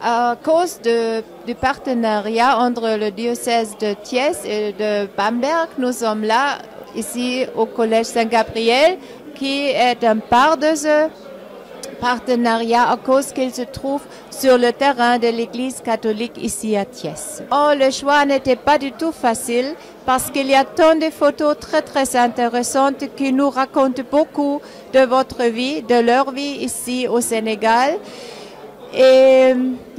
À cause du partenariat entre le diocèse de Thiès et de Bamberg, nous sommes là, ici au Collège Saint-Gabriel, qui est un part de ce partenariat à cause qu'il se trouve sur le terrain de l'Église catholique ici à Thiès. Oh, le choix n'était pas du tout facile parce qu'il y a tant de photos très intéressantes qui nous racontent beaucoup de votre vie, de leur vie ici au Sénégal. Et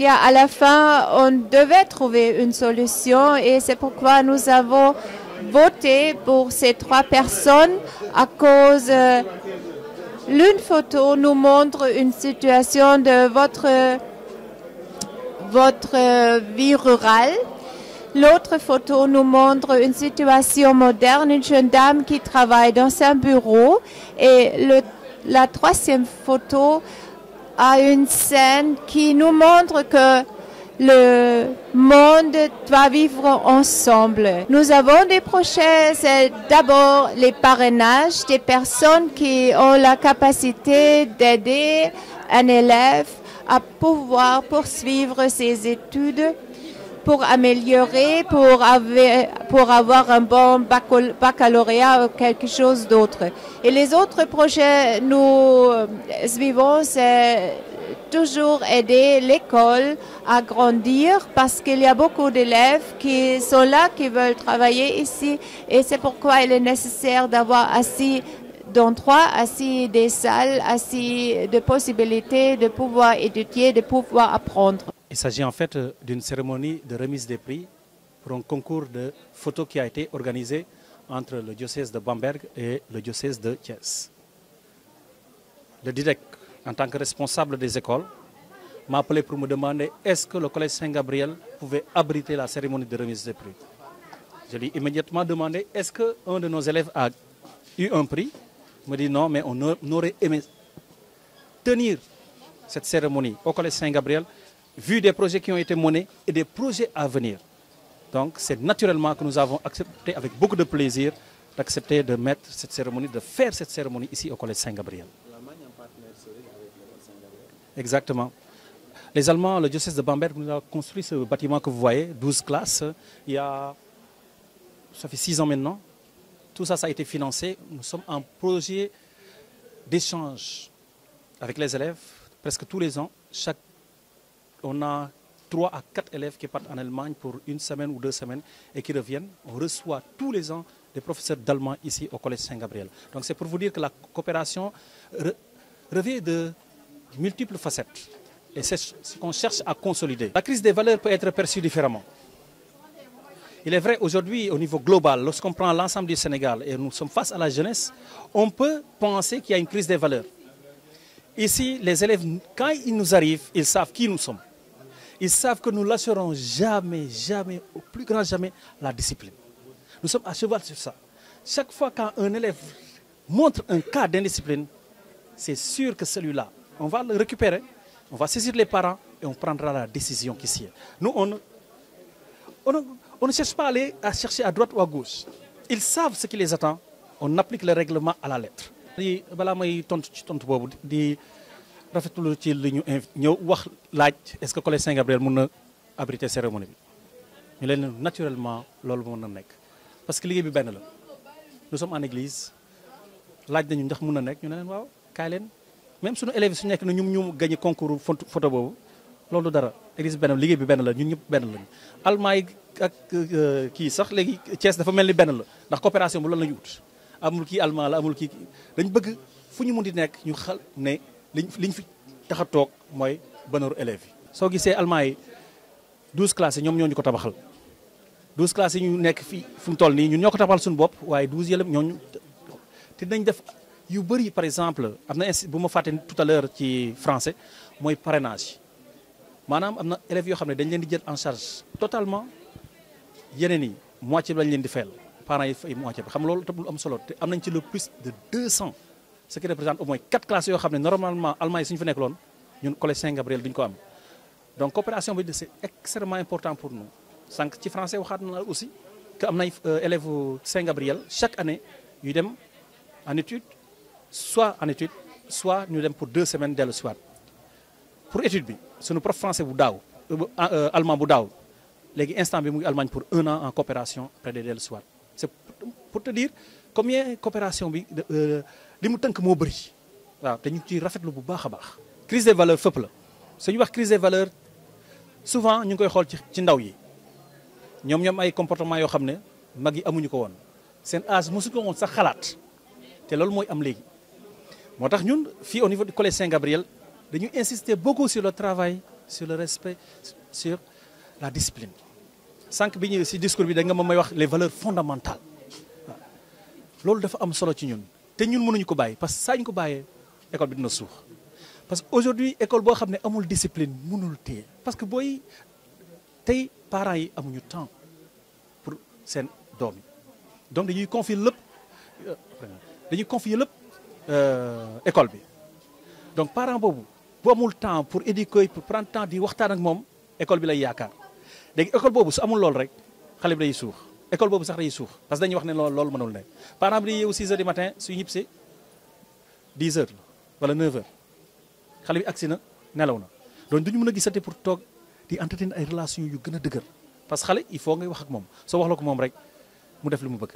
à la fin, on devait trouver une solution et c'est pourquoi nous avons voté pour ces 3 personnes à cause l'une photo nous montre une situation de votre vie rurale. L'autre photo nous montre une situation moderne, une jeune dame qui travaille dans un bureau. Et la 3e photo a une scène qui nous montre que le monde doit vivre ensemble. Nous avons des projets, c'est d'abord les parrainages des personnes qui ont la capacité d'aider un élève à pouvoir poursuivre ses études, pour améliorer, pour avoir un bon baccalauréat ou quelque chose d'autre. Et les autres projets nous suivons, c'est toujours aider l'école à grandir parce qu'il y a beaucoup d'élèves qui sont là, qui veulent travailler ici et c'est pourquoi il est nécessaire d'avoir assez d'endroits, assez des salles, assez de possibilités de pouvoir étudier, de pouvoir apprendre. Il s'agit en fait d'une cérémonie de remise des prix pour un concours de photos qui a été organisé entre le diocèse de Bamberg et le diocèse de Thiès. Le DIDEC, en tant que responsable des écoles, m'a appelé pour me demander est-ce que le collège Saint-Gabriel pouvait abriter la cérémonie de remise des prix. Je lui ai immédiatement demandé est-ce qu'un de nos élèves a eu un prix. Il me dit non, mais on aurait aimé tenir cette cérémonie au collège Saint-Gabriel vu des projets qui ont été menés et des projets à venir. Donc c'est naturellement que nous avons accepté avec beaucoup de plaisir d'accepter de mettre cette cérémonie, de faire cette cérémonie ici au collège Saint-Gabriel. L'Allemagne est en partenaire historique avec l'école Saint-Gabriel. Exactement. Les Allemands, le diocèse de Bamberg, nous a construit ce bâtiment que vous voyez, 12 classes. Ça fait 6 ans maintenant. Tout ça, ça a été financé. Nous sommes en projet d'échange avec les élèves presque tous les ans. On a 3 à 4 élèves qui partent en Allemagne pour 1 semaine ou 2 semaines et qui reviennent. On reçoit tous les ans des professeurs d'allemand ici au collège Saint-Gabriel. Donc c'est pour vous dire que la coopération revêt de multiples facettes. Et c'est ce qu'on cherche à consolider. La crise des valeurs peut être perçue différemment. Il est vrai aujourd'hui au niveau global, lorsqu'on prend l'ensemble du Sénégal et nous sommes face à la jeunesse, on peut penser qu'il y a une crise des valeurs. Ici, les élèves, quand ils nous arrivent, ils savent qui nous sommes. Ils savent que nous ne lâcherons jamais, au plus grand jamais, la discipline. Nous sommes à cheval sur ça. Chaque fois qu'un élève montre un cas d'indiscipline, c'est sûr que celui-là, on va le récupérer, on va saisir les parents et on prendra la décision qui s'y est. Nous, on ne cherche pas à chercher à droite ou à gauche. Ils savent ce qui les attend. On applique le règlement à la lettre. Balaa may tontu ci tontu boobu di rafetlu ci li ñu ñëw wax laaj est-ce que collège Saint-Gabriel mën na abriter cérémonie bi ñu leen naturellement loolu mën na nekk parce que liggéey bi benn la nous sommes en église laaj nañu ndax mën na nekk ñu ne leen waaw kaay leen même suñu élèves su nekk na ñu gagné concours photo boobu loolu dara église benn liggéey bi benn la ñun ñëpp benn lañu allemand yi ak kii sax léegi Thiès dafa mel ni benn la ndax coopération bu loolu la ñu ut amul kii allemand la amul kii dañ bëgg fu ñu mun di nekk ñu xal ne liñ fi tax a toog mooy bonheuru élèves yi. soo gisee allemand yi 12 classes yi ñoom ñoo ñu ko tabaxal 12 classes yi ñu nekk fii fu mu toll nii ñun ñoo ko tabaxal suñu bopp waaye 12 yële ñooñu te dinañ def yu bëri par exemple am na bu ma fàtte tout à l'heure ci français mooy parrainage maanaam am na élèves yoo xam ne dañ leen di jël en charge totalement yeneen yi moitié bi lañ leen di fayal. parents yi fay moitié bi xam nga loolu tam lu am solo te am nañ ci le plus de 200 ce qui représente au moins 4 classes yoo xam ne normalement allemand yi suñu fi nekk loon ñun collège Saint-Gabriel duñ ko am donc coopération bi c'est extrêmement important pour nous sànq ci français waxaat na aussi que am nay élèves Saint-Gabriel chaque année yu dem en étude soit en étude soit ñu dem pour 2 semaines dellu si waat pour étude bi suñu prof français bu daaw allemand bu daaw léegi instant bi mu ngi Allemagne pour 1 an en coopération près de dellu si waat c'est pour te dire combien coopération bi li mu tënk moo bëri waaw te ñu ngi ciy rafetlu bu baax a baax. crise des valeurs fépp la suñu wax crise des valeurs souvent ñu ngi koy xool ci ndaw yi ñoom ay comportement yoo xam ne mag yi amuñu ko woon seen âge mosu ko woon sax xalaat te loolu mooy am léegi moo tax ñun fii au niveau du collège Saint-Gabriel dañu insister beaucoup sur le travail sur le respect sur la discipline sànq bi ñu si discours bi da nga ma may wax les valeurs fondamentales waaw loolu dafa am solo ci ñun te ñun mënuñu ko bàyyi parce que saa ñu ko bàyyee école bi dina suux parce que aujourd'hui école boo xam ne amul discipline mënul téye parce que booy tey parents yi amuñu temps pour seen doom yi donc dañuy confier lépp école bi donc parent boobu bu amul temps pour éduquer pour prendre temps di waxtaan ak moom école bi lay yaakaar léegi école boobu su amul loolu rek xale bi day suux école boobu sax day suux parce que dañuy wax ne loolu mënul ne parent bi day yeewu 6 heures du matin su ñibbisee 10 heures la wala 9 heures xale bi agsi na nelaw na donc duñu mën a gisante pour toog di entretenir ay relations yu gën a dëgër parce que xale il faut ngay wax ak moom soo wax la ko moom rek mu def li mu bëgg